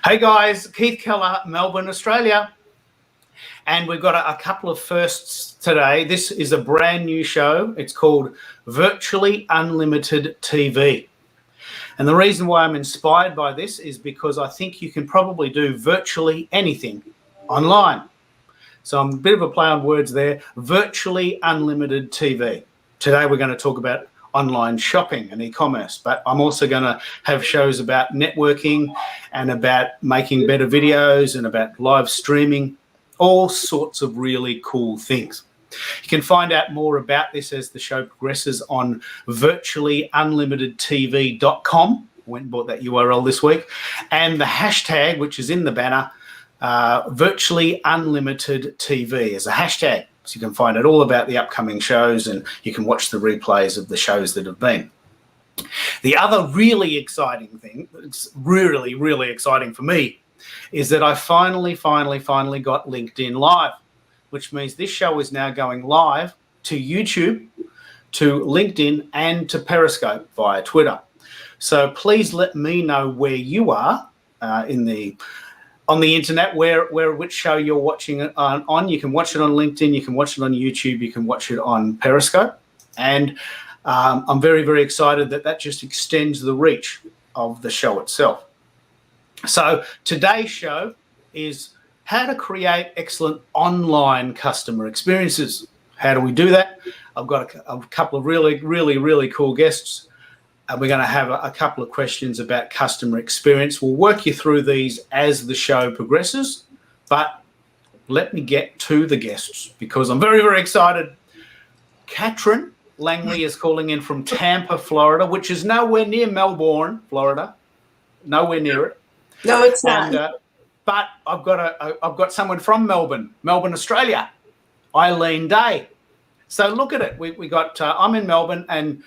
Hey guys, Keith Keller, Melbourne, Australia. And we've got a couple of firsts today. This is a brand new show. It's called Virtually Unlimited TV. And the reason why I'm inspired by this is because I think you can probably do virtually anything online. So I'm a bit of a play on words there. Virtually Unlimited TV. Today we're going to talk about online shopping and e-commerce, but I'm also going to have shows about networking and about making better videos and about live streaming, all sorts of really cool things. You can find out more about this as the show progresses on virtuallyunlimitedtv.com. Went and bought that URL this week. And the hashtag, which is in the banner, Virtually Unlimited TV is a hashtag. So you can find out all about the upcoming shows and you can watch the replays of the shows that have been. The other really exciting thing, it's really, really exciting for me, is that I finally got LinkedIn Live, which means this show is now going live to YouTube, to LinkedIn, and to Periscope via Twitter. So please let me know where you are on the internet, which show you're watching it on. You can watch it on LinkedIn, you can watch it on YouTube, you can watch it on Periscope. And I'm very, very excited that just extends the reach of the show itself. So today's show is how to create excellent online customer experiences. How do we do that? I've got a couple of really, really, really cool guests. And we're going to have a couple of questions about customer experience. We'll work you through these as the show progresses, but let me get to the guests because I'm very, very excited. Katrin Langley is calling in from Tampa, Florida, which is nowhere near Melbourne, Florida. Nowhere near it. No, it's not. But I've got someone from Melbourne, Australia, Aileen Day. So look at it. We got I'm in Melbourne and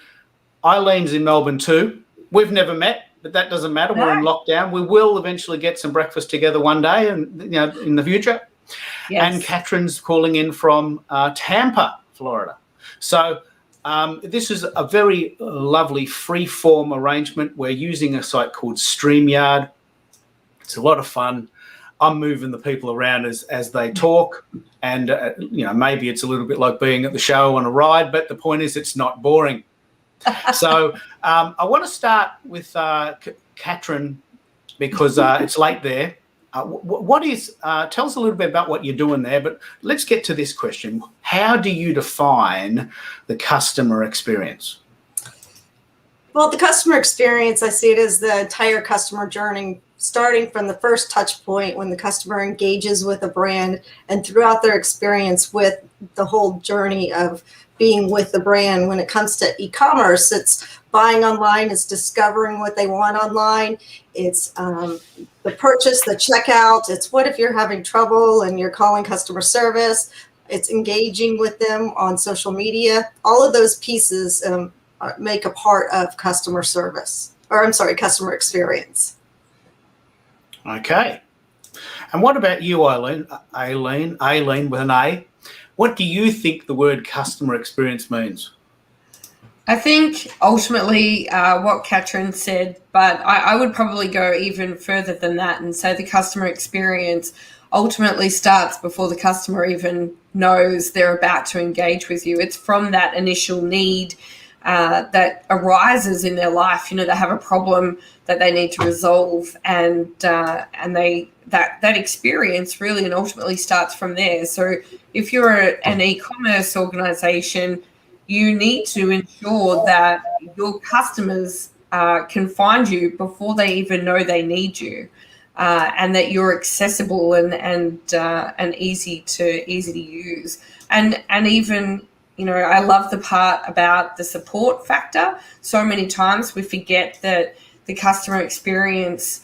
Eileen's in Melbourne too. We've never met, but that doesn't matter. We're in lockdown. We will eventually get some breakfast together one day, and in the future. Yes. And Katrin's calling in from Tampa, Florida. So this is a very lovely free-form arrangement. We're using a site called StreamYard. It's a lot of fun. I'm moving the people around as they talk, and maybe it's a little bit like being at the show on a ride, but the point is it's not boring. So I want to start with Katrin because it's late there. Tell us a little bit about what you're doing there, but let's get to this question. How do you define the customer experience? Well, the customer experience, I see it as the entire customer journey, starting from the first touch point when the customer engages with a brand and throughout their experience with the whole journey of being with the brand. When it comes to e-commerce, it's buying online, it's discovering what they want online, it's the purchase, the checkout, it's what if you're having trouble and you're calling customer service, it's engaging with them on social media. All of those pieces make a part of customer experience. Okay. And what about you, Aileen with an A? What do you think the word customer experience means? I think ultimately what Katrin said, but I would probably go even further than that and say the customer experience ultimately starts before the customer even knows they're about to engage with you. It's from that initial need that arises in their life. They have a problem that they need to resolve, and that experience really and ultimately starts from there. So if you're an e-commerce organization, you need to ensure that your customers can find you before they even know they need you, and that you're accessible and easy to use. And even I love the part about the support factor. So many times we forget that the customer experience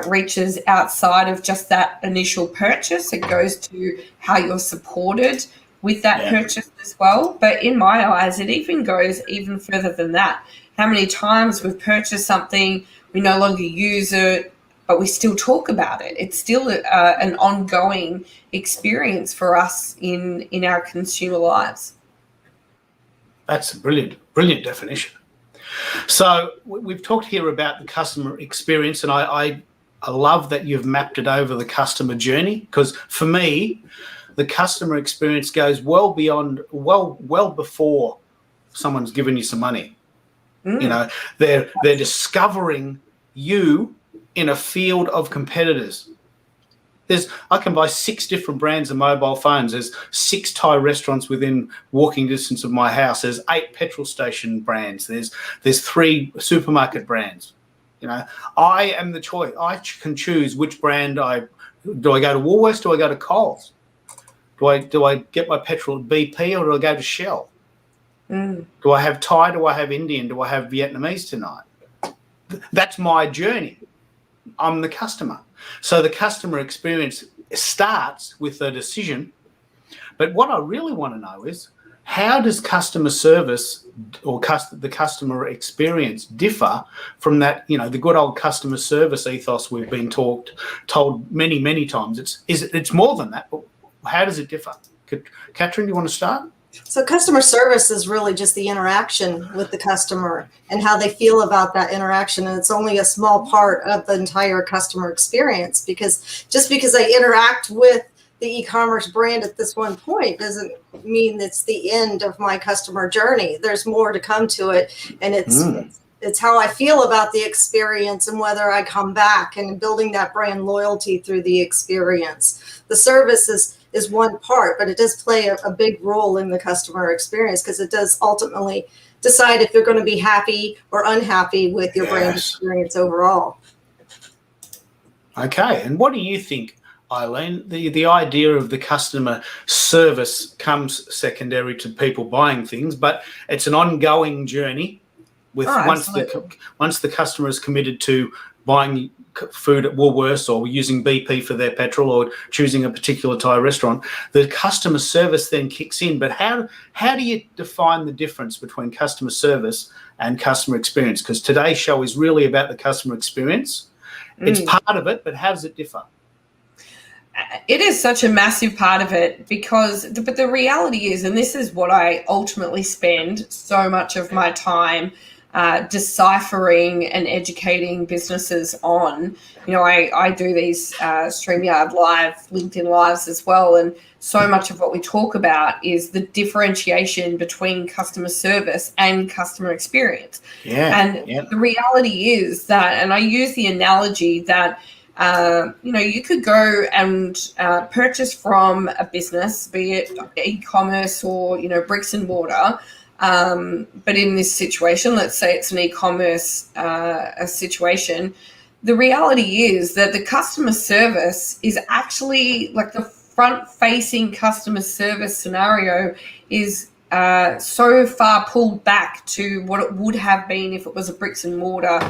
reaches outside of just that initial purchase. It goes to how you're supported with that purchase as well. But in my eyes, it even goes even further than that. How many times we've purchased something, we no longer use it, but we still talk about it. It's still an ongoing experience for us in our consumer lives. That's a brilliant definition. So we've talked here about the customer experience, and I I love that you've mapped it over the customer journey, because for me, the customer experience goes well before someone's given you some money. You know, they're discovering you in a field of competitors. I can buy 6 different brands of mobile phones. There's 6 Thai restaurants within walking distance of my house. There's 8 petrol station brands. There's 3 supermarket brands. You know, I am the choice. I can choose which brand do I go to Woolworths? Do I go to Coles? Do I get my petrol at BP, or do I go to Shell? Do I have Thai? Do I have Indian? Do I have Vietnamese tonight? That's my journey. I'm the customer. So the customer experience starts with a decision. But what I really want to know is, how does customer service or the customer experience differ from that, you know, the good old customer service ethos we've been told many, many times? It's more than that, but how does it differ? Katrin, you want to start? So customer service is really just the interaction with the customer and how they feel about that interaction. And it's only a small part of the entire customer experience, because just because I interact with the e-commerce brand at this one point doesn't mean it's the end of my customer journey. There's more to come to it. And it's how I feel about the experience and whether I come back, and building that brand loyalty through the experience. The service is one part, but it does play a big role in the customer experience, because it does ultimately decide if you're going to be happy or unhappy with your brand experience overall. Okay, and what do you think, Aileen? The idea of the customer service comes secondary to people buying things, but it's an ongoing journey. Once the customer is committed to buying food at Woolworths, or using BP for their petrol, or choosing a particular Thai restaurant, the customer service then kicks in. But how do you define the difference between customer service and customer experience? Because today's show is really about the customer experience. It's part of it, but how does it differ? It is such a massive part of it, but the reality is, and this is what I ultimately spend so much of my time deciphering and educating businesses on. You know, I do these StreamYard Live, LinkedIn Lives as well, and so much of what we talk about is the differentiation between customer service and customer experience. The reality is that, and I use the analogy that, you could go and purchase from a business, be it e-commerce or, bricks and mortar. But in this situation, let's say it's an e-commerce situation, the reality is that the customer service is actually, like, the front-facing customer service scenario is so far pulled back to what it would have been if it was a bricks and mortar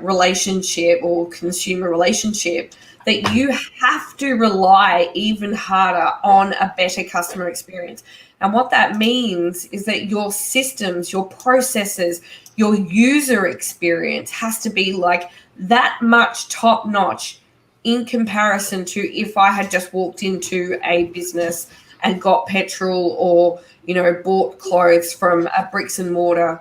relationship or consumer relationship, that you have to rely even harder on a better customer experience. And what that means is that your systems, your processes, your user experience has to be like that much top notch in comparison to if I had just walked into a business and got petrol or, bought clothes from a bricks and mortar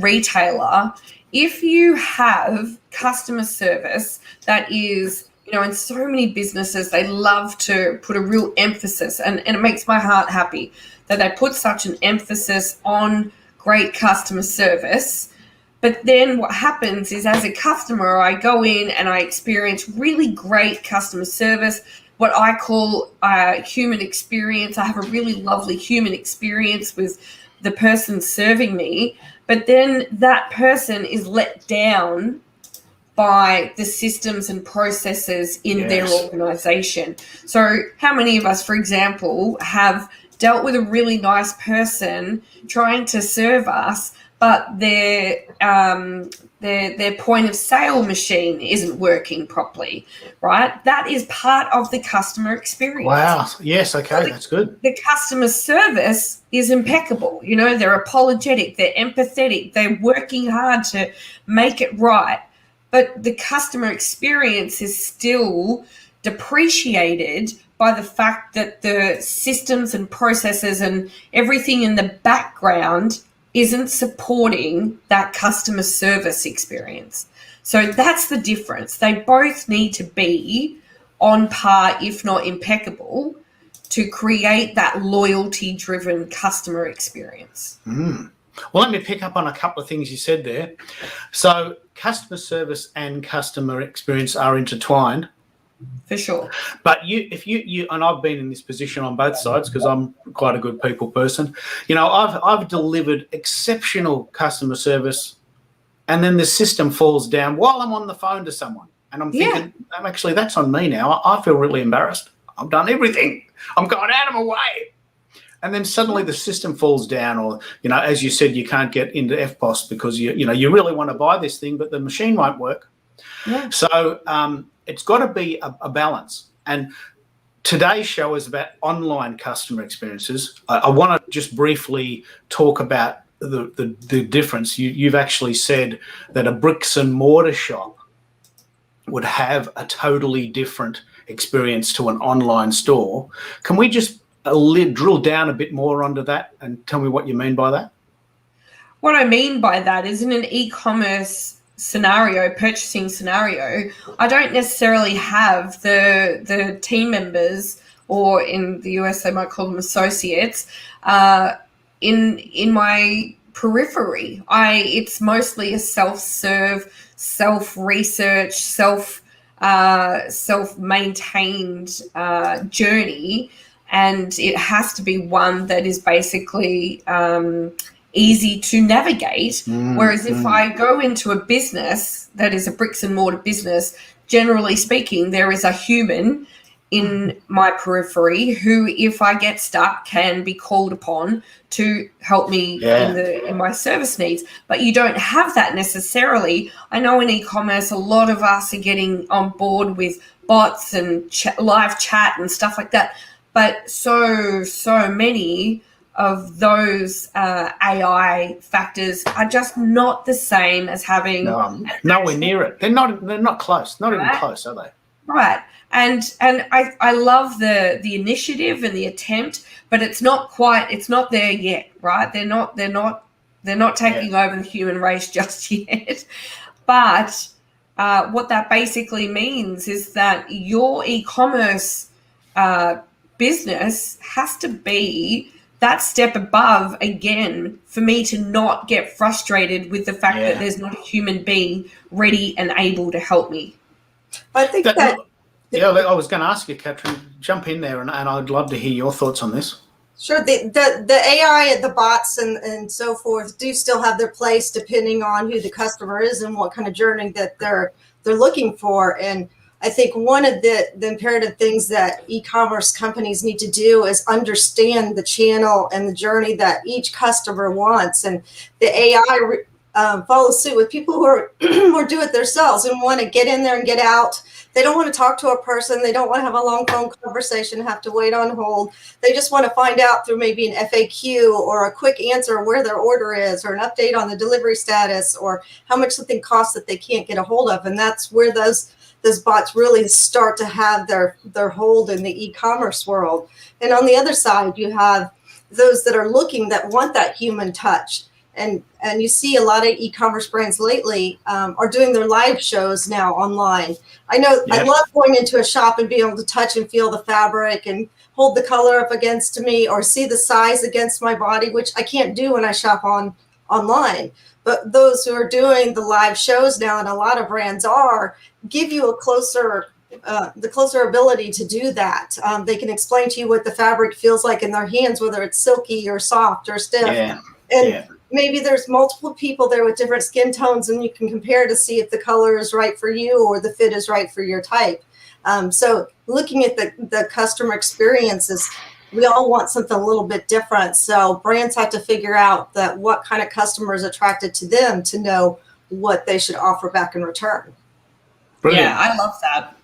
retailer. If you have customer service that is, in so many businesses, they love to put a real emphasis, and it makes my heart happy that they put such an emphasis on great customer service. But then what happens is, as a customer, I go in and I experience really great customer service, what I call human experience. I have a really lovely human experience with the person serving me, but then that person is let down by the systems and processes in their organization. So how many of us, for example, have dealt with a really nice person trying to serve us, but their point of sale machine isn't working properly, right? That is part of the customer experience. Wow. Yes. Okay. So that's good. The customer service is impeccable. They're apologetic, they're empathetic, they're working hard to make it right. But the customer experience is still depreciated by the fact that the systems and processes and everything in the background isn't supporting that customer service experience. So that's the difference. They both need to be on par, if not impeccable, to create that loyalty-driven customer experience. Well, let me pick up on a couple of things you said there. So customer service and customer experience are intertwined. For sure. But if you and I've been in this position on both sides because I'm quite a good people person. I've delivered exceptional customer service, and then the system falls down while I'm on the phone to someone, and I'm thinking, actually, that's on me now. I feel really embarrassed. I've done everything. I'm going out of my way. And then suddenly the system falls down, or, as you said, you can't get into FPOS because you really want to buy this thing, but the machine won't work. Yeah. So it's got to be a balance. And today's show is about online customer experiences. I want to just briefly talk about the difference. You've actually said that a bricks and mortar shop would have a totally different experience to an online store. Can we just drill down a bit more onto that and tell me what you mean by that? What I mean by that is, in an e-commerce purchasing scenario, I don't necessarily have the team members, or in the US they might call them associates, in my periphery. It's mostly a self-serve, self-research, self-maintained journey, and it has to be one that is basically easy to navigate. Whereas if I go into a business that is a bricks and mortar business, generally speaking, there is a human in my periphery who, if I get stuck, can be called upon to help me in my service needs. But you don't have that necessarily. I know in e-commerce, a lot of us are getting on board with bots and live chat and stuff like that. But so many of those AI factors are just not the same as having nowhere near it. They're not close. Not even close, are they? Right. And I love the initiative and the attempt, but it's not there yet, right? They're not taking over the human race just yet. But what that basically means is that your e-commerce business has to be that step above, again, for me to not get frustrated with the fact that there's not a human being ready and able to help me. I think that I was going to ask you, Katrin, jump in there, and I'd love to hear your thoughts on this. Sure. The AI, the bots and so forth do still have their place depending on who the customer is and what kind of journey that they're looking for. And I think one of the imperative things that e-commerce companies need to do is understand the channel and the journey that each customer wants. And the AI follows suit with people who are more do it themselves and want to get in there and get out. They don't want to talk to a person. They don't want to have a long phone conversation, have to wait on hold. They just want to find out through maybe an FAQ or a quick answer where their order is, or an update on the delivery status, or how much something costs that they can't get a hold of. And that's where those bots really start to have their hold in the e-commerce world. And on the other side, you have those that are looking, that want that human touch. And you see a lot of e-commerce brands lately are doing their live shows now online. I know I love going into a shop and being able to touch and feel the fabric and hold the color up against me, or see the size against my body, which I can't do when I shop online. But those who are doing the live shows now, and a lot of brands give you a closer ability to do that. They can explain to you what the fabric feels like in their hands, whether it's silky or soft or stiff. Maybe there's multiple people there with different skin tones, and you can compare to see if the color is right for you or the fit is right for your type. So looking at the customer experiences, we all want something a little bit different. So brands have to figure out that what kind of customer is attracted to them to know what they should offer back in return. Brilliant. Yeah, I love that.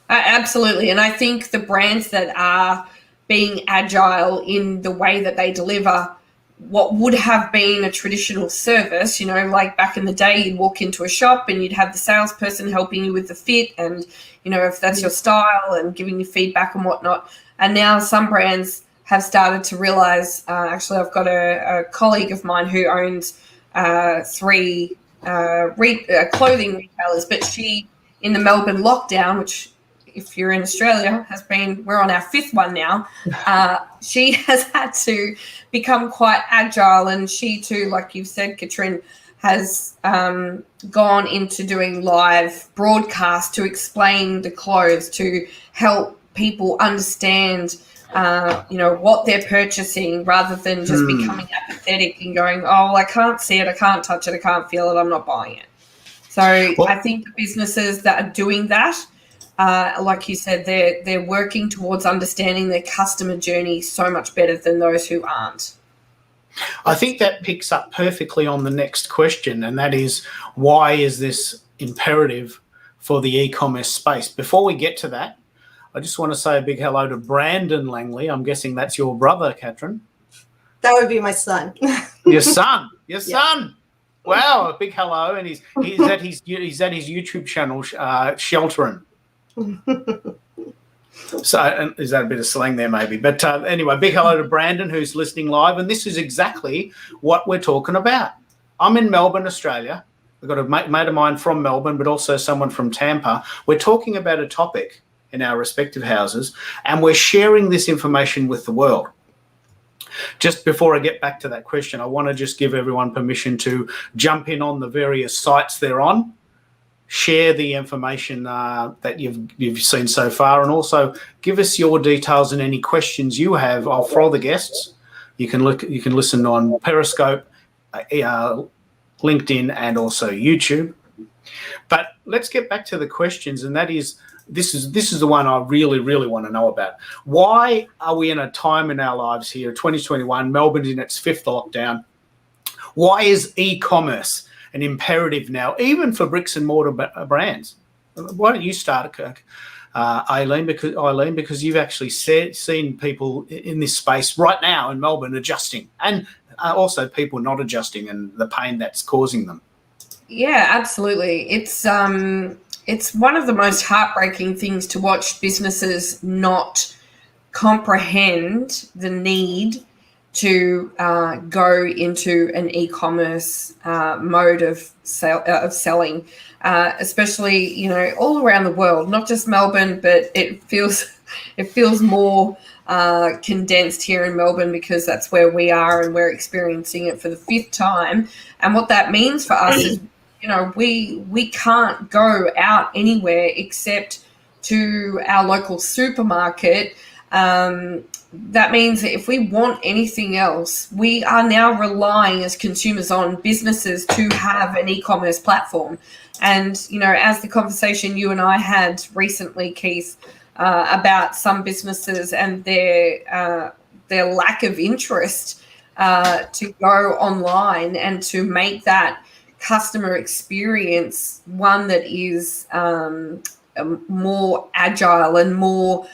Absolutely. And I think the brands that are being agile in the way that they deliver what would have been a traditional service, like back in the day, you'd walk into a shop and you'd have the salesperson helping you with the fit and, if that's your style, and giving you feedback and whatnot. And now some brands have started to realize, actually, I've got a colleague of mine who owns 3 clothing retailers, but she, in the Melbourne lockdown, which if you're in Australia, we're on our 5th one now. She has had to become quite agile, and she too, like you've said, Katrin, has gone into doing live broadcasts to explain the clothes, to help people understand, what they're purchasing, rather than just becoming apathetic and going, oh, I can't see it, I can't touch it, I can't feel it, I'm not buying it. So I think the businesses that are doing that, like you said, they're working towards understanding their customer journey so much better than those who aren't. I think that picks up perfectly on the next question, and that is, why is this imperative for the e-commerce space? Before we get to that, I just want to say a big hello to Brandon Langley. I'm guessing that's your brother, Katrin. That would be my son. Your son. Your son. Wow, a big hello. And he's at his YouTube channel, Sheltering. So is that a bit of slang there maybe? But anyway, big hello to Brandon, who's listening live. And this is exactly what we're talking about. I'm in Melbourne, Australia. We've got a mate of mine from Melbourne, but also someone from Tampa. We're talking about a topic in our respective houses, and we're sharing this information with the world. Just before I get back to that question, I want to just give everyone permission to jump in on the various sites they're on, share the information that you've seen so far, and also give us your details and any questions you have. For all the guests, you can listen on Periscope, LinkedIn, and also YouTube. But let's get back to the questions, and that is, this is the one I really, really want to know about. Why are we in a time in our lives here, 2021, Melbourne's in its 5th lockdown? Why is e-commerce an imperative now, even for bricks and mortar brands? Why don't you start, Aileen, because you've actually seen people in this space right now in Melbourne adjusting, and also people not adjusting, and the pain that's causing them. Yeah, absolutely. It's one of the most heartbreaking things to watch businesses not comprehend the need to go into an e-commerce mode of selling, especially all around the world, not just Melbourne, but it feels more condensed here in Melbourne, because that's where we are and we're experiencing it for the 5th time. And what that means for us is, we can't go out anywhere except to our local supermarket. That means that if we want anything else, we are now relying as consumers on businesses to have an e-commerce platform. And, as the conversation you and I had recently, Keith, about some businesses and their lack of interest to go online and to make that customer experience one that is more agile and more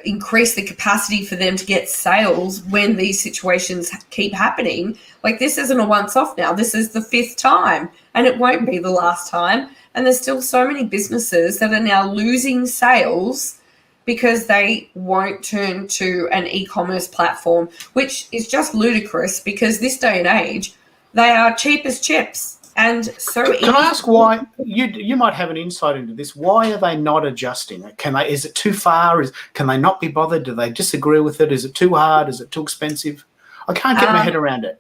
increase the capacity for them to get sales when these situations keep happening. Like, this isn't a once-off now. This is the 5th time, and it won't be the last time. And there's still so many businesses that are now losing sales because they won't turn to an e-commerce platform, which is just ludicrous, because this day and age, they are cheap as chips. And so can I ask why? You might have an insight into this. Why are they not adjusting? Is it too far? Can they not be bothered? Do they disagree with it? Is it too hard? Is it too expensive? I can't get my head around it.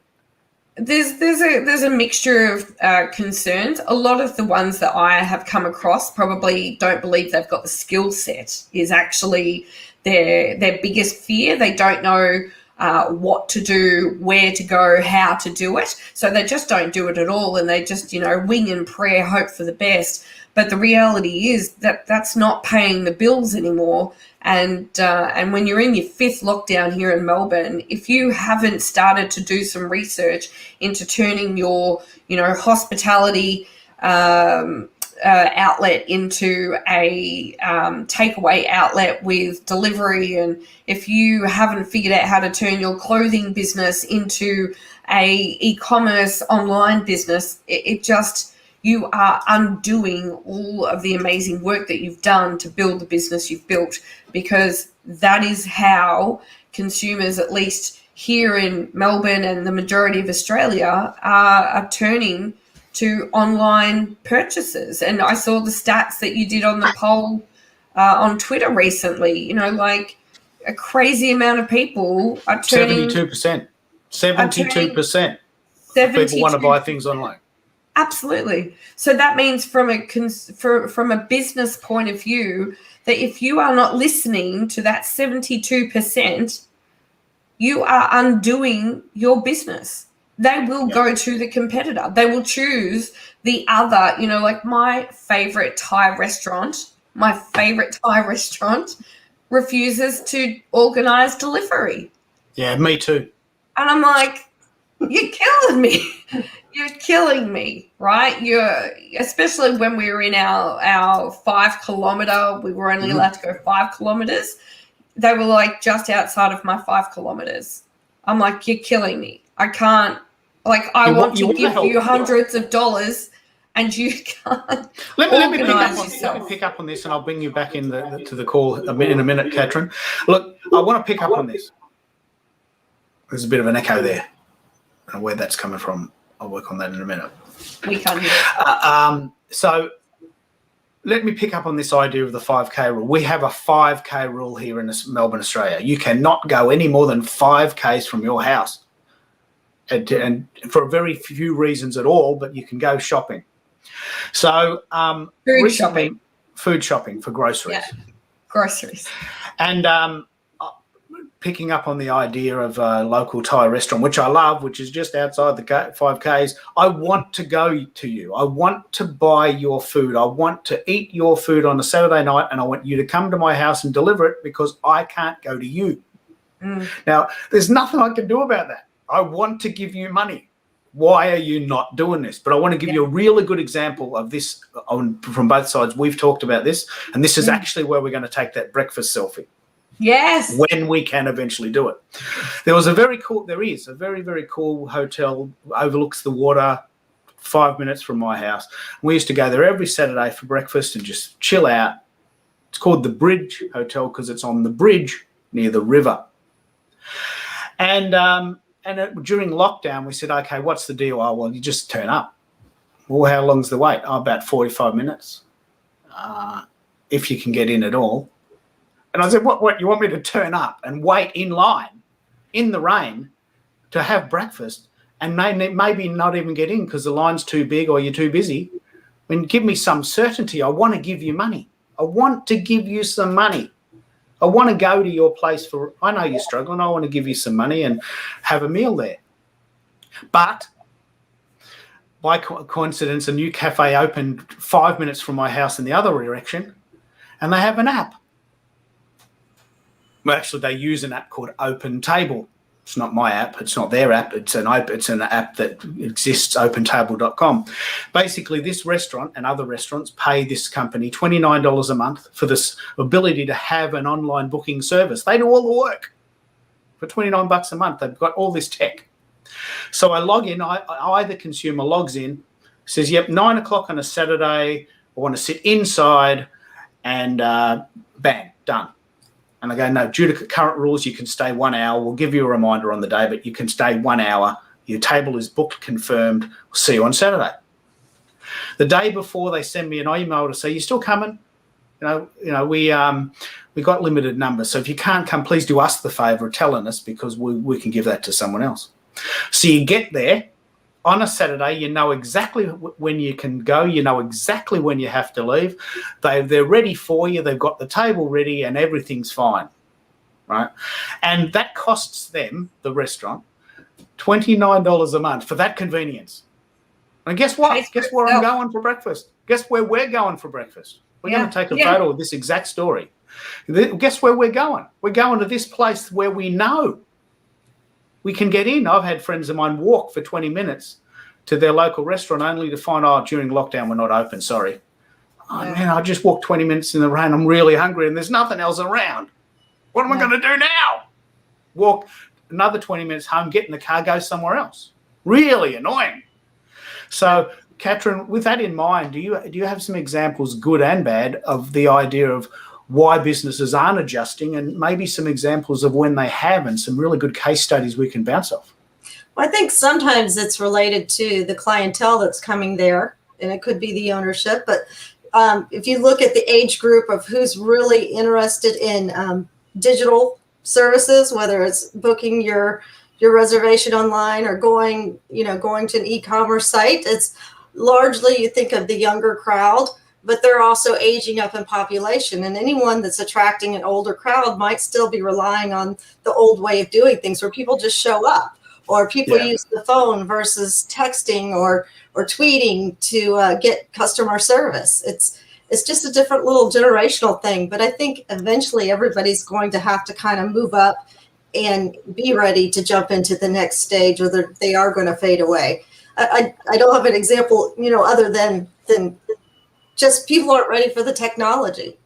There's a mixture of concerns. A lot of the ones that I have come across probably don't believe they've got the skill set, is actually their biggest fear. They don't know what to do, where to go, how to do it. So they just don't do it at all, and they just, wing and pray, hope for the best. But the reality is that that's not paying the bills anymore. And when you're in your 5th lockdown here in Melbourne, if you haven't started to do some research into turning your, hospitality outlet into a takeaway outlet with delivery, and if you haven't figured out how to turn your clothing business into a e-commerce online business, you are undoing all of the amazing work that you've done to build the business you've built, because that is how consumers, at least here in Melbourne and the majority of Australia, are turning to online purchases. And I saw the stats that you did on the poll on Twitter recently. You know, like a crazy amount of people are turning 72%. 72% people want to buy things online. Absolutely. So that means from a business point of view, that if you are not listening to that 72%, you are undoing your business. They will go to the competitor. They will choose the other, you know, like my favorite Thai restaurant refuses to organize delivery. Yeah, me too. And I'm like, you're killing me. You're killing me, right? Especially when we were in our 5 kilometer, we were only allowed to go 5 kilometers. They were like just outside of my 5 kilometers. I'm like, you're killing me. I can't, like, I want to give you hundreds of dollars and you can't. Let me pick up on this, and I'll bring you back in to the call in a minute, Katrin. Look, I want to pick up on this. There's a bit of an echo there. I don't know where that's coming from. I'll work on that in a minute. We can't hear it. So let me pick up on this idea of the 5K rule. We have a 5K rule here in Melbourne, Australia. You cannot go any more than 5Ks from your house. And for very few reasons at all, but you can go shopping. So food shopping for groceries. Yeah, groceries. And picking up on the idea of a local Thai restaurant, which I love, which is just outside the 5Ks. I want to go to you. I want to buy your food. I want to eat your food on a Saturday night, and I want you to come to my house and deliver it because I can't go to you. Now, there's nothing I can do about that. I want to give you money. Why are you not doing this? But I want to give you a really good example of this from both sides. We've talked about this, and this is actually where we're going to take that breakfast selfie. Yes. When we can eventually do it. There is a very, very cool hotel, overlooks the water, 5 minutes from my house. We used to go there every Saturday for breakfast and just chill out. It's called the Bridge Hotel because it's on the bridge near the river. And during lockdown, we said, okay, what's the deal? Oh, well, you just turn up. Well, how long's the wait? Oh, about 45 minutes, if you can get in at all. And I said, what, you want me to turn up and wait in line in the rain to have breakfast and maybe not even get in because the line's too big or you're too busy? I mean, give me some certainty. I want to give you money. I want to give you some money. I want to go to your place I know you're struggling. I want to give you some money and have a meal there. But by coincidence, a new cafe opened 5 minutes from my house in the other direction, and they have an app. Well, actually, they use an app called Open Table. It's not my app. It's not their app. It's an app that exists, opentable.com. Basically, this restaurant and other restaurants pay this company $29 a month for this ability to have an online booking service. They do all the work for $29 a month. They've got all this tech. So I log in. The consumer logs in, says, yep, 9 o'clock on a Saturday. I want to sit inside, and bang, done. And I go, no, due to current rules, you can stay 1 hour. We'll give you a reminder on the day, but you can stay 1 hour. Your table is booked, confirmed. We'll see you on Saturday. The day before, they send me an email to say, you still coming? We got limited numbers. So if you can't come, please do us the favour of telling us because we can give that to someone else. So you get there on a Saturday, you know exactly when you can go, you know exactly when you have to leave. They're ready for you. They've got the table ready and everything's fine, right? And that costs them, the restaurant, $29 a month for that convenience. And guess what? Guess where I'm going for breakfast? Guess where we're going for breakfast? We're going to take a photo of this exact story. Guess where we're going? We're going to this place where we know we can get in. I've had friends of mine walk for 20 minutes to their local restaurant only to find, during lockdown, we're not open, sorry. Man, I just walked 20 minutes in the rain. I'm really hungry and there's nothing else around. What am I going to do now? Walk another 20 minutes home, get in the car, go somewhere else. Really annoying. So, Katrin, with that in mind, do you have some examples, good and bad, of the idea of why businesses aren't adjusting and maybe some examples of when they have and some really good case studies we can bounce off? Well, I think sometimes it's related to the clientele that's coming there, and it could be the ownership. But if you look at the age group of who's really interested in digital services, whether it's booking your reservation online or going to an e-commerce site, it's largely, you think of the younger crowd, but they're also aging up in population. And anyone that's attracting an older crowd might still be relying on the old way of doing things, where people just show up, or people use the phone versus texting or tweeting to get customer service. It's just a different little generational thing. But I think eventually everybody's going to have to kind of move up and be ready to jump into the next stage, or they are going to fade away. I don't have an example, other than just people aren't ready for the technology.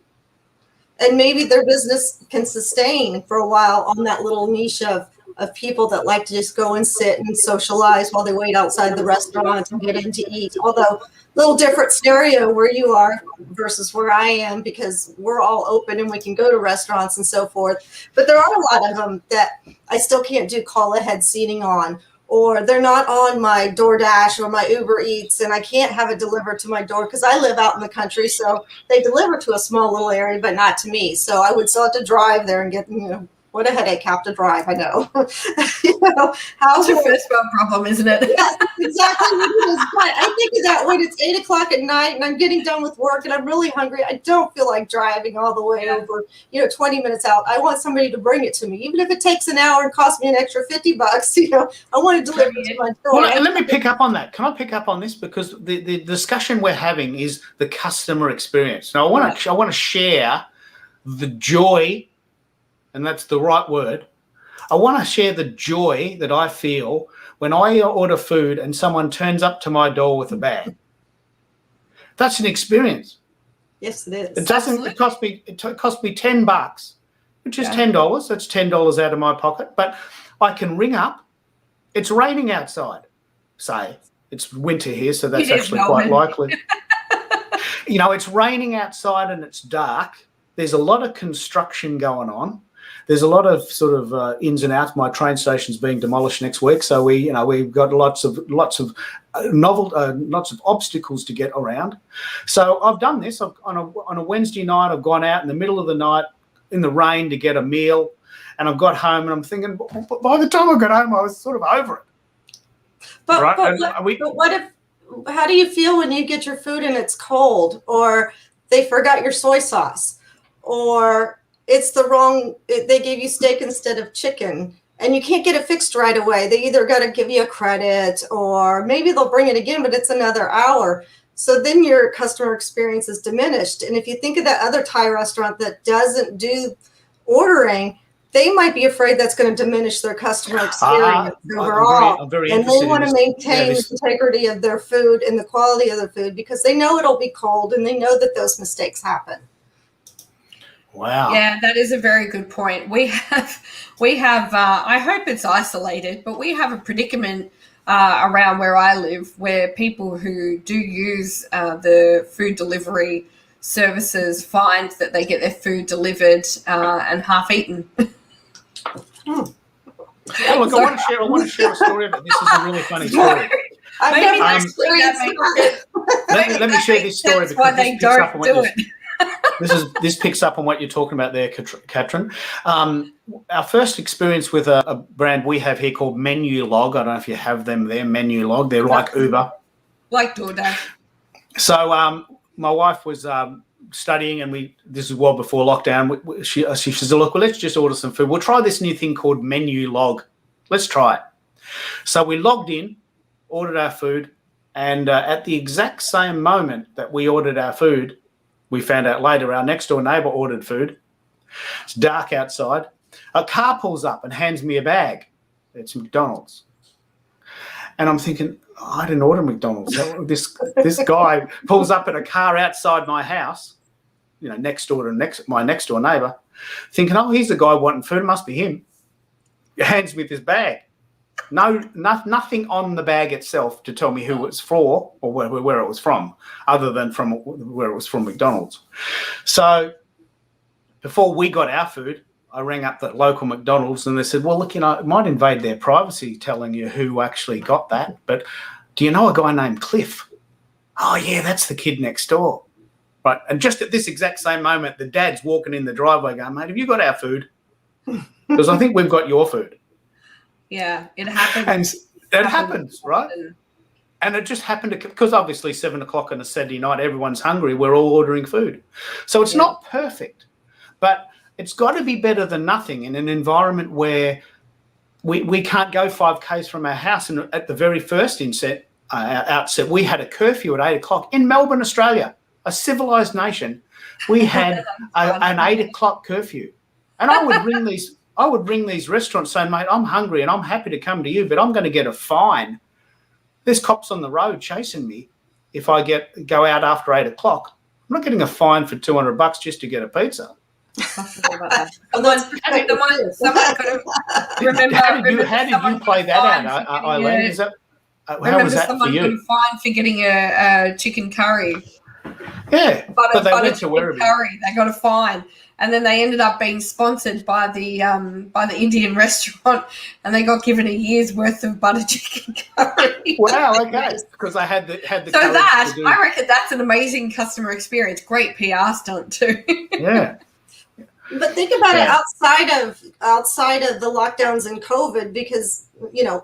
And maybe their business can sustain for a while on that little niche of people that like to just go and sit and socialize while they wait outside the restaurant and get in to eat. Although, little different scenario where you are versus where I am, because we're all open and we can go to restaurants and so forth. But there are a lot of them that I still can't do call ahead seating on, or they're not on my DoorDash or my Uber Eats, and I can't have it delivered to my door because I live out in the country. So they deliver to a small little area, but not to me. So I would still have to drive there and get, what a headache, have to drive, I know. How's your first world problem, isn't it? Yes, exactly what it is. But I think of that when it's 8 o'clock at night and I'm getting done with work and I'm really hungry. I don't feel like driving all the way over, 20 minutes out. I want somebody to bring it to me, even if it takes an hour and costs me an extra $50. I want to deliver it to my door. Well, let me pick up on that. Can I pick up on this? Because the discussion we're having is the customer experience. Now, I want to share the joy. And that's the right word. I want to share the joy that I feel when I order food and someone turns up to my door with a bag. That's an experience. Yes, it is. It doesn't. It cost me $10, which is $10. That's $10 out of my pocket. But I can ring up. It's raining outside. Say it's winter here, so that's actually quite likely. It's raining outside and it's dark. There's a lot of construction going on. There's a lot of sort of ins and outs. My train station's being demolished next week, so we've got lots of obstacles to get around. So I've done this on a Wednesday night. I've gone out in the middle of the night in the rain to get a meal, and I've got home and I'm thinking, by the time I got home, I was sort of over it. But what if? How do you feel when you get your food and it's cold, or they forgot your soy sauce, or it's they gave you steak instead of chicken and you can't get it fixed right away? They either got to give you a credit or maybe they'll bring it again, but it's another hour. So then your customer experience is diminished. And if you think of that other Thai restaurant that doesn't do ordering, they might be afraid that's going to diminish their customer experience overall. I'm very and they want to maintain the integrity of their food and the quality of their food because they know it'll be cold and they know that those mistakes happen. Wow. Yeah, that is a very good point. We have. I hope it's isolated, but we have a predicament around where I live, where people who do use the food delivery services find that they get their food delivered and half eaten. Oh, look, I want to share a story about this. Is a really funny story. Let me share this story because why they don't do it. This picks up on what you're talking about there, Katrin. Our first experience with a brand we have here called Menu Log. I don't know if you have them there, Menu Log. They're like Uber. Like DoorDash. So my wife was studying, and this is well before lockdown. She says, look, well, let's just order some food. We'll try this new thing called Menu Log. Let's try it. So we logged in, ordered our food, and at the exact same moment that we ordered our food, we found out later our next door neighbour ordered food. It's dark outside. A car pulls up and hands me a bag. It's McDonald's. And I'm thinking, I didn't order McDonald's. This guy pulls up in a car outside my house, next door to my next door neighbour, thinking, oh, he's the guy wanting food. It must be him. He hands me this bag. Nothing on the bag itself to tell me who it's for or where it was from, other than from where it was from McDonald's. So before we got our food, I rang up the local McDonald's and they said, well, look, it might invade their privacy telling you who actually got that, but do you know a guy named Cliff? Oh, yeah, that's the kid next door. Right, and just at this exact same moment, the dad's walking in the driveway going, mate, have you got our food? Because I think we've got your food. Yeah, it happens. And it happens, right? And it just happened because obviously 7 o'clock on a Saturday night, everyone's hungry. We're all ordering food. So it's not perfect, but it's got to be better than nothing in an environment where we can't go 5Ks from our house. And at the very first outset, we had a curfew at 8 o'clock in Melbourne, Australia, a civilized nation. We had an 8 o'clock curfew. And I would ring these restaurants saying, mate, I'm hungry and I'm happy to come to you, but I'm going to get a fine. There's cops on the road chasing me if I go out after 8 o'clock. I'm not getting a fine for $200 just to get a pizza. Someone's got to remember. How did you play that out, Aileen? How was that for you? Someone got fined for getting a chicken curry. Yeah, but they went to Werribee. Curry. They got a fine, and then they ended up being sponsored by the Indian restaurant, and they got given a year's worth of butter chicken curry. Wow, okay, because I had the. So I reckon that's an amazing customer experience. Great PR stunt too. Yeah. But think about it outside of the lockdowns and COVID, because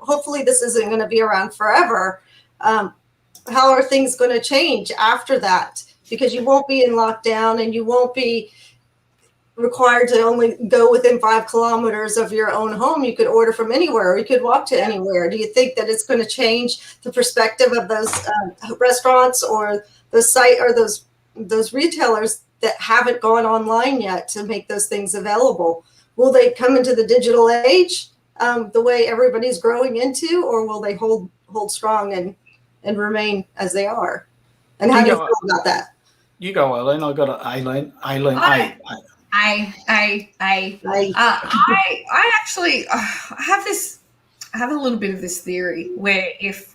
hopefully this isn't going to be around forever. How are things going to change after that? Because you won't be in lockdown and you won't be required to only go within 5 kilometers of your own home. You could order from anywhere, or you could walk to anywhere. Do you think that it's going to change the perspective of those restaurants or those retailers that haven't gone online yet to make those things available? Will they come into the digital age the way everybody's growing into, or will they hold strong and remain as they are? And how do you feel about that? You go, Aileen. I got Aileen. I actually have a little bit of this theory where if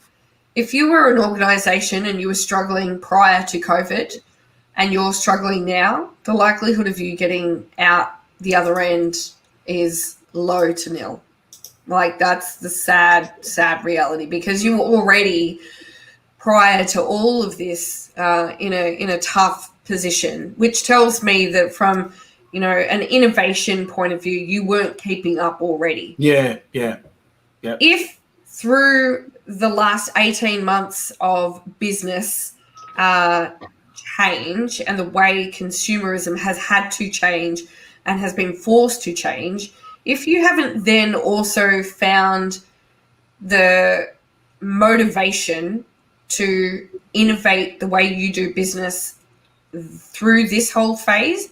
you were an organization and you were struggling prior to COVID and you're struggling now, the likelihood of you getting out the other end is low to nil. Like, that's the sad reality, because you were already, prior to all of this, in a tough position, which tells me that from an innovation point of view, you weren't keeping up already. Yeah. If through the last 18 months of business change and the way consumerism has had to change and has been forced to change, if you haven't then also found the motivation to innovate the way you do business through this whole phase,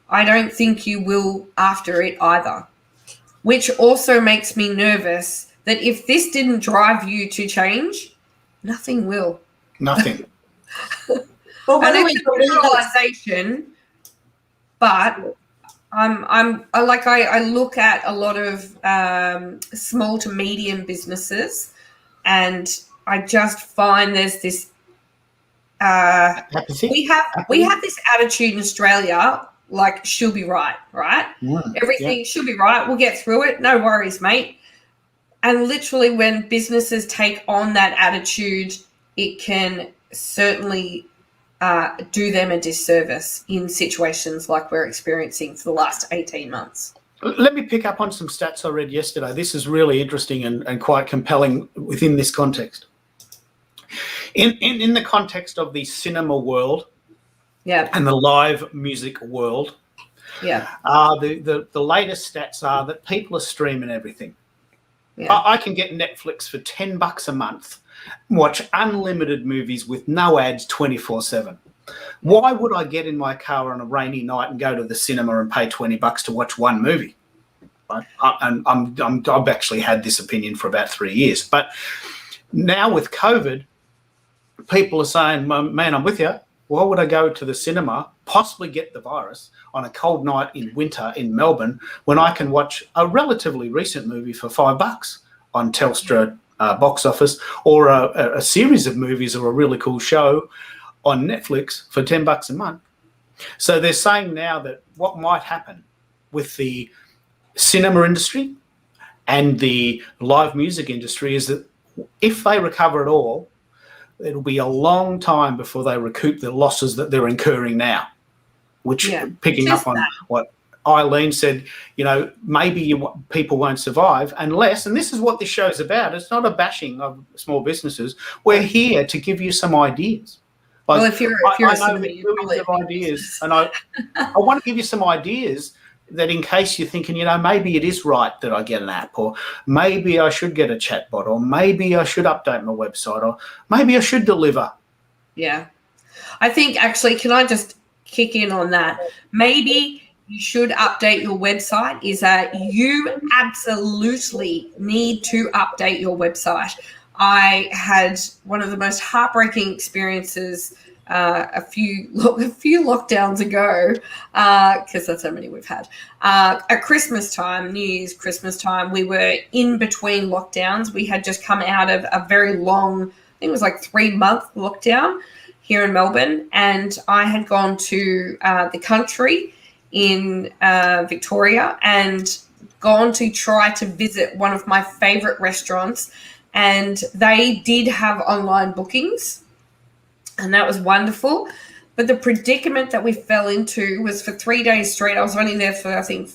I don't think you will after it either. Which also makes me nervous that if this didn't drive you to change, nothing will. Nothing. But and it's a generalization, but I look at a lot of small to medium businesses, and I just find there's this apathy. We have this attitude in Australia, like, she'll be right? Everything should be right. We'll get through it. No worries, mate. And literally, when businesses take on that attitude, it can certainly do them a disservice in situations like we're experiencing for the last 18 months. Let me pick up on some stats I read yesterday. This is really interesting and quite compelling within this context. In the context of the cinema world and the live music world, the latest stats are that people are streaming everything. I can get Netflix for $10 a month, watch unlimited movies with no ads 24/7. Why would I get in my car on a rainy night and go to the cinema and pay $20 to watch one movie? Right? I've actually had this opinion for about 3 years. But now with COVID, people are saying, man, I'm with you. Why would I go to the cinema, possibly get the virus on a cold night in winter in Melbourne when I can watch a relatively recent movie for $5 on Telstra box office, or a series of movies or a really cool show on Netflix for $10 a month? So they're saying now that what might happen with the cinema industry and the live music industry is that if they recover at all, it'll be a long time before they recoup the losses that they're incurring now, which picking up on what Aileen said, maybe people won't survive unless, and this is what this show's about, it's not a bashing of small businesses. We're here to give you some ideas. Well, if you're I a know cinema, millions of ideas, and I want to give you some ideas that in case you're thinking, maybe it is right that I get an app, or maybe I should get a chatbot, or maybe I should update my website, or maybe I should deliver. Yeah. I think actually, can I just kick in on that? Maybe you should update your website is that you absolutely need to update your website. I had one of the most heartbreaking experiences a few lockdowns ago, because that's how many we've had. At Christmas time, New Year's, Christmas time, we were in between lockdowns. We had just come out of a very long, I think it was like 3-month lockdown here in Melbourne, and I had gone to the country in Victoria and gone to try to visit one of my favourite restaurants, and they did have online bookings, and that was wonderful. But the predicament that we fell into was for 3 days straight. I was only there for, I think,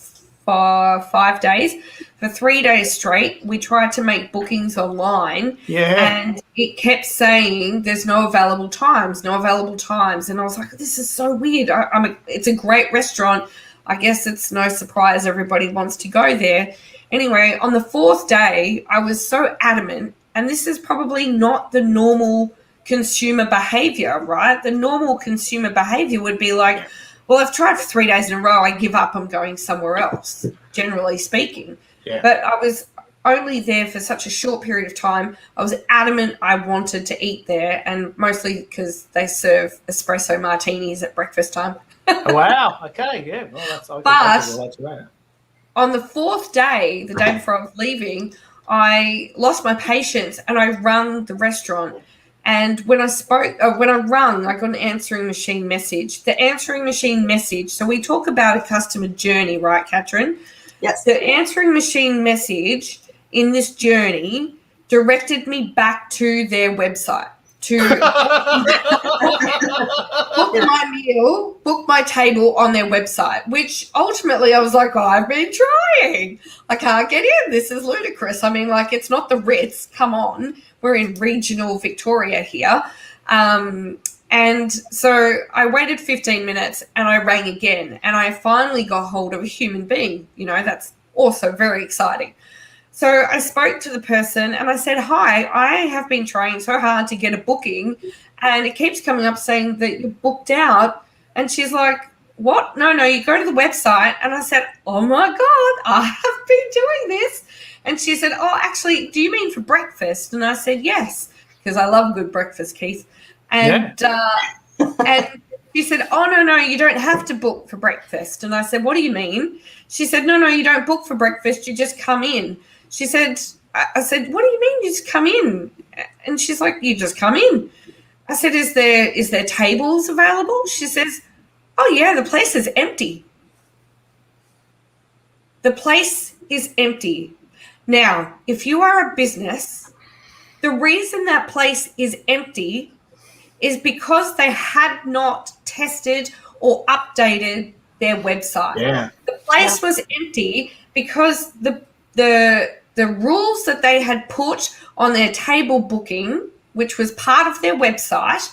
5 days. For 3 days straight, we tried to make bookings online, and it kept saying there's no available times, no available times. And I was like, this is so weird. It's a great restaurant. I guess it's no surprise everybody wants to go there. Anyway, on the 4th day, I was so adamant, and this is probably not the normal consumer behavior, right? The normal consumer behavior would be like, well, I've tried for 3 days in a row. I give up. I'm going somewhere else, generally speaking. Yeah. But I was only there for such a short period of time. I was adamant I wanted to eat there, and mostly because they serve espresso martinis at breakfast time. Oh, wow. Okay. Yeah. Well, that's but on the 4th day, the day before I was leaving, I lost my patience and I rang the restaurant. And when I rung, I got an answering machine message. The answering machine message, so we talk about a customer journey, right, Katrin? Yes. The answering machine message in this journey directed me back to their website to book my meal, book my table on their website, which ultimately I was like, I've been trying. I can't get in. This is ludicrous. I mean, like, it's not the Ritz. Come on. We're in regional Victoria here. And so I waited 15 minutes and I rang again, and I finally got hold of a human being. That's also very exciting. So I spoke to the person and I said, hi, I have been trying so hard to get a booking, and it keeps coming up saying that you're booked out. And she's like, what? No, you go to the website. And I said, oh my God, I have been doing this. And she said, oh, actually, do you mean for breakfast? And I said, yes, because I love good breakfast, Keith. And and she said, oh, no, you don't have to book for breakfast. And I said, what do you mean? She said, no, you don't book for breakfast. You just come in. She said, I said, what do you mean you just come in? And she's like, you just come in. I said, is there tables available? She says, oh, yeah, the place is empty. The place is empty. Now, if you are a business, the reason that place is empty is because they had not tested or updated their website. Yeah. The place was empty because the rules that they had put on their table booking, which was part of their website,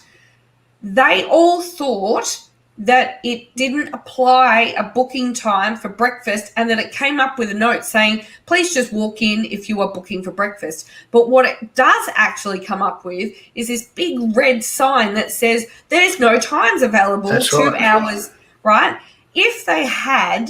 they all thought that it didn't apply a booking time for breakfast, and that it came up with a note saying, please just walk in if you are booking for breakfast. But what it does actually come up with is this big red sign that says there's no times available. That's 2 right. hours, right? If they had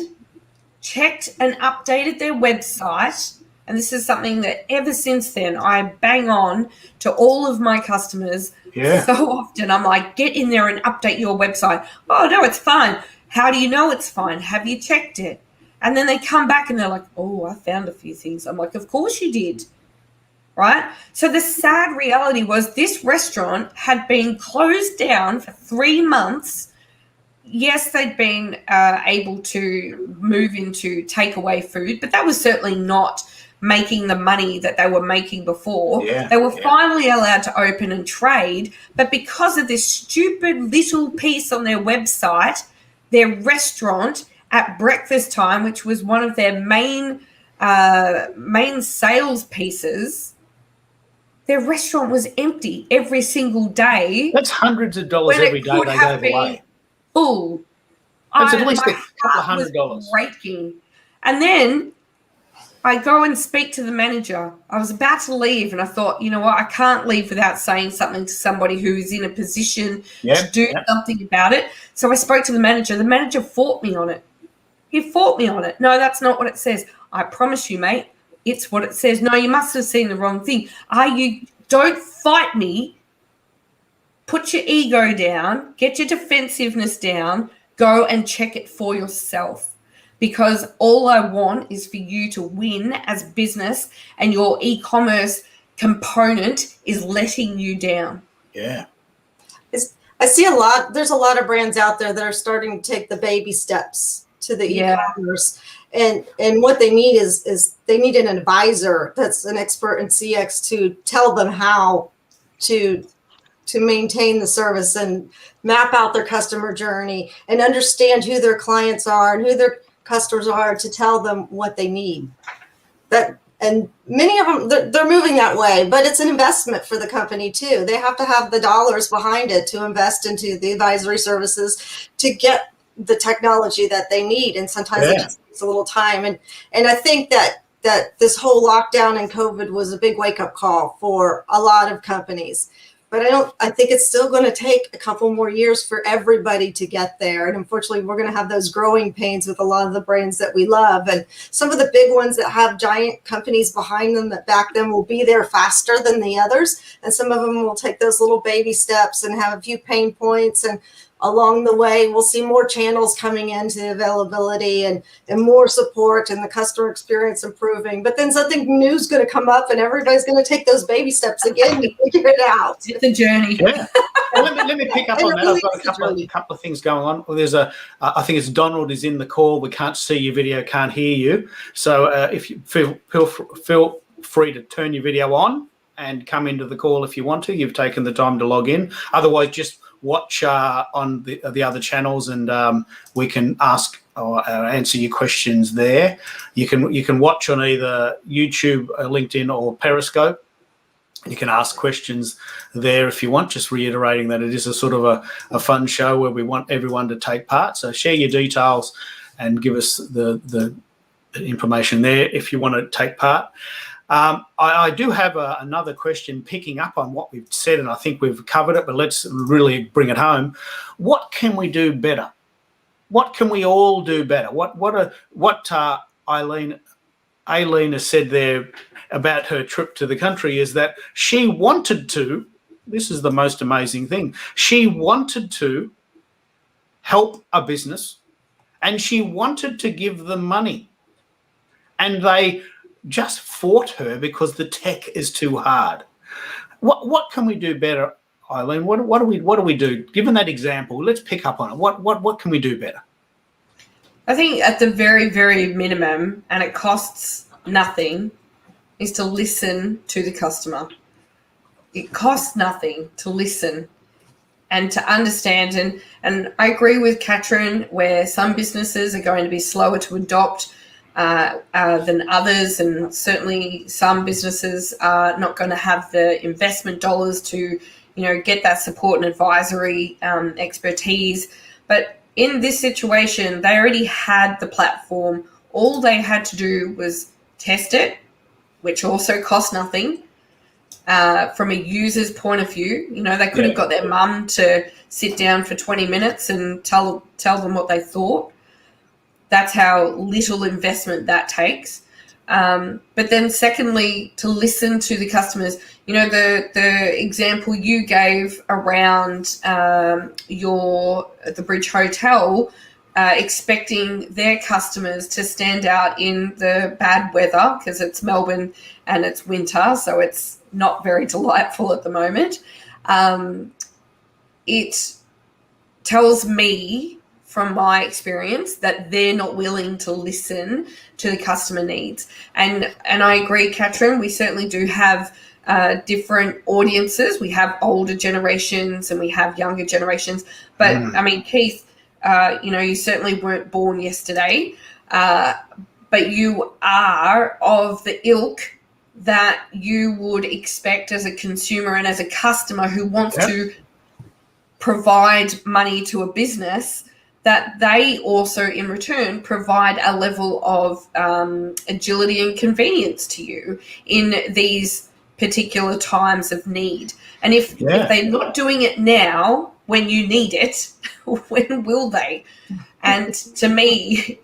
checked and updated their website, and this is something that ever since then I bang on to all of my customers so often. I'm like, get in there and update your website. Oh, no, it's fine. How do you know it's fine? Have you checked it? And then they come back and they're like, oh, I found a few things. I'm like, of course you did, right? So the sad reality was this restaurant had been closed down for 3 months yes, they'd been able to move into takeaway food, but that was certainly not making the money that they were making before. Yeah, they were finally allowed to open and trade, but because of this stupid little piece on their website, their restaurant at breakfast time, which was one of their main sales pieces, their restaurant was empty every single day. That's hundreds of dollars every day they gave away. Full. That's at least my a couple of heart $100. was breaking. And then I go and speak to the manager. I was about to leave, and I thought, you know what, I can't leave without saying something to somebody who is in a position to do something about it. So I spoke to the manager. The manager fought me on it. He fought me on it. No, that's not what it says. I promise you, mate, it's what it says. No, you must have seen the wrong thing. Don't fight me. Put your ego down. Get your defensiveness down. Go and check it for yourself. Because all I want is for you to win as business, and your e-commerce component is letting you down. Yeah. I see there's a lot of brands out there that are starting to take the baby steps to the e-commerce. And what they need is they need an advisor that's an expert in CX to tell them how to maintain the service and map out their customer journey and understand who their clients are and who their customers are, to tell them what they need. And many of them, they're moving that way, but it's an investment for the company too. They have to have the dollars behind it to invest into the advisory services to get the technology that they need. And sometimes it just takes a little time. And I think that this whole lockdown and COVID was a big wake-up call for a lot of companies. But I think it's still going to take a couple more years for everybody to get there. And unfortunately, we're going to have those growing pains with a lot of the brands that we love. And some of the big ones that have giant companies behind them that back them will be there faster than the others. And some of them will take those little baby steps and have a few pain points. And along the way, we'll see more channels coming into availability and more support and the customer experience improving. But then something new is going to come up and everybody's going to take those baby steps again to figure it out. It's a journey. Yeah. Well, let me pick up on that. I've got a couple of things going on. Well, there's I think it's Donald is in the call. We can't see your video, can't hear you. So if you feel free to turn your video on and come into the call if you want to. You've taken the time to log in. Otherwise, just watch on the other channels, and we can ask or answer your questions there. You can watch on either YouTube, LinkedIn, or Periscope. You can ask questions there if you want, just reiterating that it is a sort of a fun show where we want everyone to take part. So share your details and give us the information there if you want to take part. I do have another question picking up on what we've said, and I think we've covered it, but let's really bring it home. What can we do better? What can we all do better? What Aileen has said there about her trip to the country is that she wanted to, this is the most amazing thing, she wanted to help a business and she wanted to give them money. And they just fought her because the tech is too hard. What can we do better, Aileen? What do we do? Given that example, let's pick up on it. What can we do better? I think at the very, very minimum, and it costs nothing, is to listen to the customer. It costs nothing to listen and to understand. And I agree with Katrin, where some businesses are going to be slower to adopt than others, and certainly some businesses are not going to have the investment dollars to, get that support and advisory expertise. But in this situation, they already had the platform. All they had to do was test it, which also cost nothing. From a user's point of view, they could have got their mum to sit down for 20 minutes and tell them what they thought. That's how little investment that takes. But then secondly, to listen to the customers. The example you gave around the Bridge Hotel, expecting their customers to stand out in the bad weather because it's Melbourne and it's winter, so it's not very delightful at the moment. It tells me from my experience, that they're not willing to listen to the customer needs. And I agree, Katrin, we certainly do have different audiences. We have older generations and we have younger generations. But I mean, Keith, you certainly weren't born yesterday, but you are of the ilk that you would expect as a consumer and as a customer who wants to provide money to a business, that they also in return provide a level of agility and convenience to you in these particular times of need. And if they're not doing it now when you need it, when will they? And to me,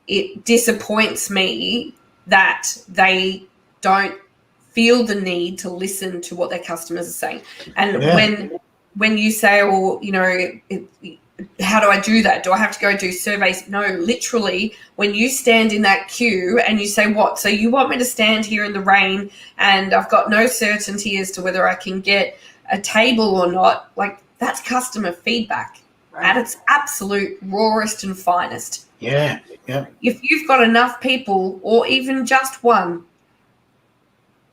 it disappoints me that they don't feel the need to listen to what their customers are saying. And when you say, well, how do I do that? Do I have to go do surveys? No, literally, when you stand in that queue and you say, what? So you want me to stand here in the rain and I've got no certainty as to whether I can get a table or not? Like, that's customer feedback at its absolute rawest and finest. Yeah. If you've got enough people, or even just one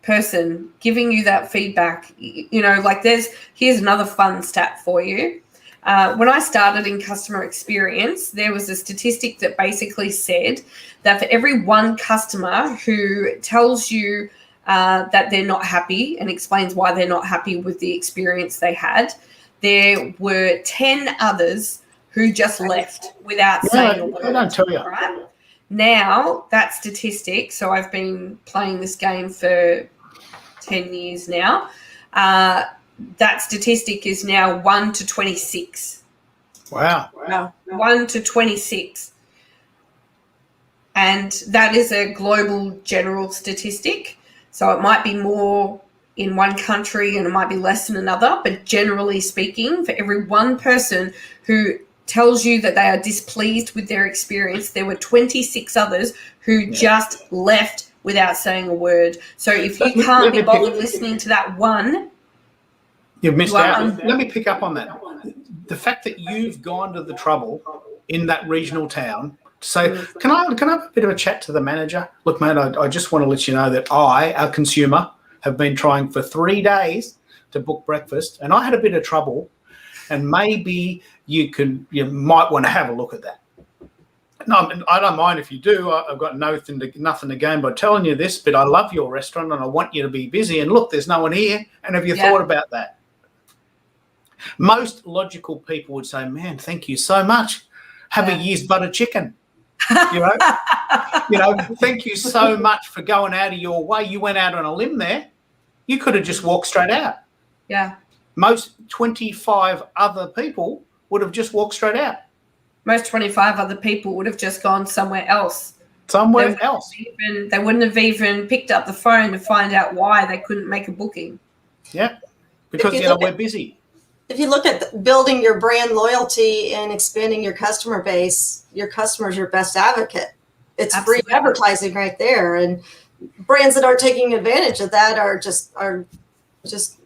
person giving you that feedback, here's another fun stat for you. When I started in customer experience, there was a statistic that basically said that for every one customer who tells you that they're not happy and explains why they're not happy with the experience they had, there were 10 others who just left without saying a word. I don't tell you. Right? Now, that statistic, so I've been playing this game for 10 years now, that statistic is now 1 to 26. Wow. 1 to 26. And that is a global general statistic. So it might be more in one country and it might be less in another. But generally speaking, for every one person who tells you that they are displeased with their experience, there were 26 others who just left without saying a word. So if you can't be bothered listening to that one, you've missed out. Let me pick up on that. The fact that you've gone to the trouble in that regional town to say, can I have a bit of a chat to the manager? Look, mate, I just want to let you know that I, a consumer, have been trying for 3 days to book breakfast, and I had a bit of trouble, and maybe you might want to have a look at that. No, I don't mind if you do. I've got nothing to gain by telling you this, but I love your restaurant and I want you to be busy. And look, there's no one here. And have you thought about that? Most logical people would say, man, thank you so much. Have a year's butter chicken. Thank you so much for going out of your way. You went out on a limb there. You could have just walked straight out. Yeah. Most 25 other people would have just walked straight out. Most 25 other people would have just gone somewhere else. They wouldn't have even picked up the phone to find out why they couldn't make a booking. Yeah, because we're busy. If you look at building your brand loyalty and expanding your customer base, your customer is your best advocate. It's free advertising right there. And brands that aren't taking advantage of that are just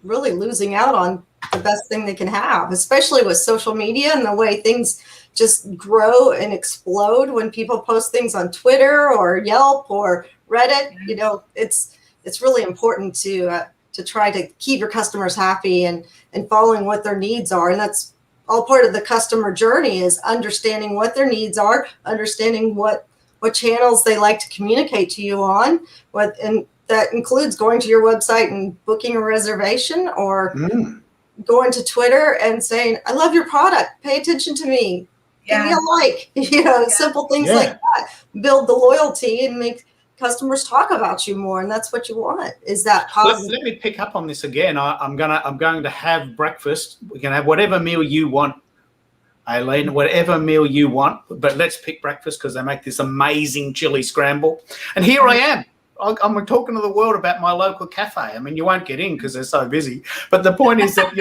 really losing out on the best thing they can have, especially with social media and the way things just grow and explode when people post things on Twitter or Yelp or Reddit. It's really important to try to keep your customers happy and following what their needs are. And that's all part of the customer journey, is understanding what their needs are, understanding what channels they like to communicate to you on, and that includes going to your website and booking a reservation, or going to Twitter and saying, I love your product. Pay attention to me. Give me a like. Simple things like that. Build the loyalty and make customers talk about you more, and that's what you want. Is that positive? Let me pick up on this again. I'm going to have breakfast. We can have whatever meal you want, Aileen, whatever meal you want. But let's pick breakfast because they make this amazing chili scramble. And here I am. I'm talking to the world about my local cafe. I mean, you won't get in because they're so busy. But the point is that,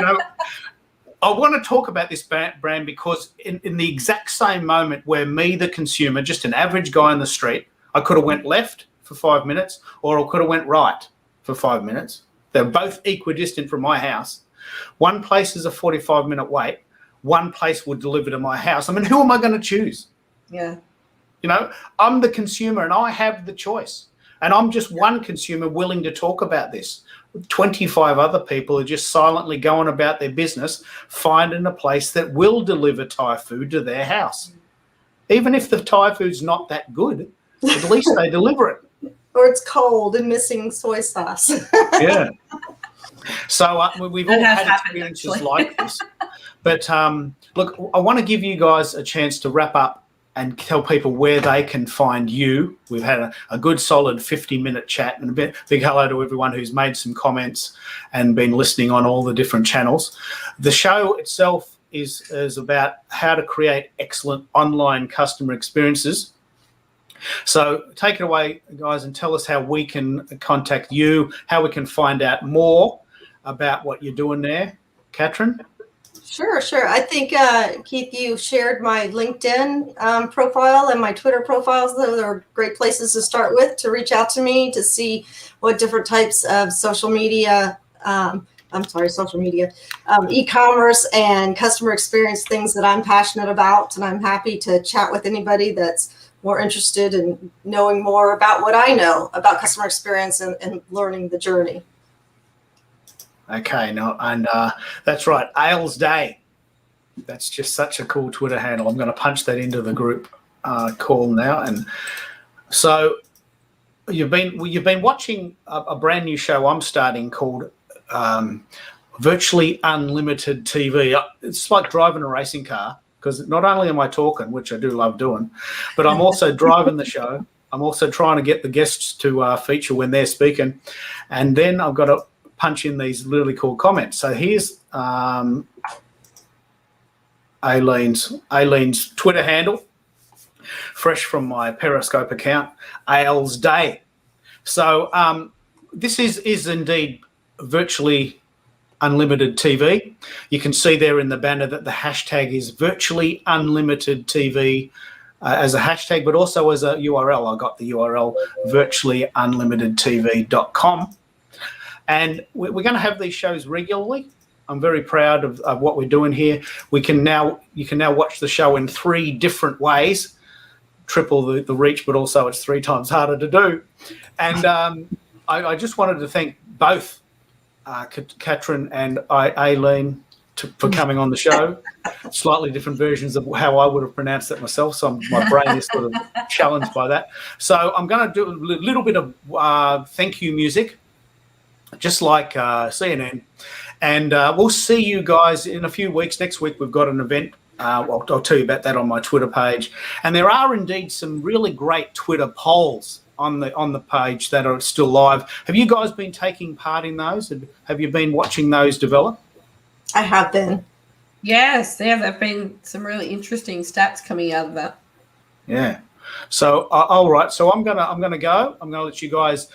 I want to talk about this brand because in the exact same moment where me, the consumer, just an average guy on the street, I could have went left for 5 minutes or I could have went right for 5 minutes. They're both equidistant from my house. One place is a 45-minute wait. one place would deliver to my house. I mean, who am I going to choose? Yeah. You know, I'm the consumer and I have the choice. And I'm just one consumer willing to talk about this. 25 other people are just silently going about their business, finding a place that will deliver Thai food to their house. Even if the Thai food's not that good, at least they deliver it. Or it's cold and missing soy sauce. Yeah. So we've all That has had happened, experiences actually. like this. But look, I want to give you guys a chance to wrap up and tell people where they can find you. We've had a good solid 50-minute chat, and a big hello to everyone who's made some comments and been listening on all the different channels. The show itself is about how to create excellent online customer experiences. So take it away, guys, and tell us how we can contact you, how we can find out more about what you're doing there. Katrin? Sure. I think, Keith, you shared my LinkedIn profile and my Twitter profiles. Those are great places to start with, to reach out to me, to see what different types of social media, e-commerce and customer experience things that I'm passionate about. And I'm happy to chat with anybody that's more interested in knowing more about what I know about customer experience and learning the journey. Okay, and that's right, Ailes Day. That's just such a cool Twitter handle. I'm going to punch that into the group call now. And so you've been watching a brand new show I'm starting called Virtually Unlimited TV. It's like driving a racing car, because not only am I talking, which I do love doing, but I'm also driving the show. I'm also trying to get the guests to feature when they're speaking, and then I've got to punch in these really cool comments. So here's Aileen's Twitter handle, fresh from my Periscope account, Ailes Day. So this is indeed Virtually Unlimited TV. You can see there in the banner that the hashtag is Virtually Unlimited TV as a hashtag, but also as a URL. I got the URL virtuallyunlimitedtv.com. And we're going to have these shows regularly. I'm very proud of what we're doing here. You can now watch the show in 3 different ways, triple the reach, but also it's 3 times harder to do. And I just wanted to thank both Katrin and Aileen for coming on the show. Slightly different versions of how I would have pronounced it myself, so my brain is sort of challenged by that. So I'm going to do a little bit of thank you music, just like CNN. And we'll see you guys in a few weeks. Next week, we've got an event. I'll tell you about that on my Twitter page. And there are indeed some really great Twitter polls on the page that are still live. Have you guys been taking part in those? Have you been watching those develop? I have been. Yes, there have been some really interesting stats coming out of that. Yeah. So all right. So I'm gonna go. I'm gonna let you guys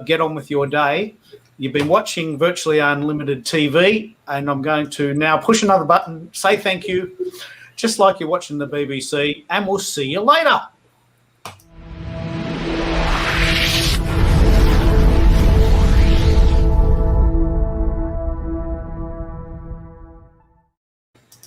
get on with your day. You've been watching Virtually Unlimited TV, and I'm going to now push another button, say thank you, just like you're watching the BBC, and we'll see you later.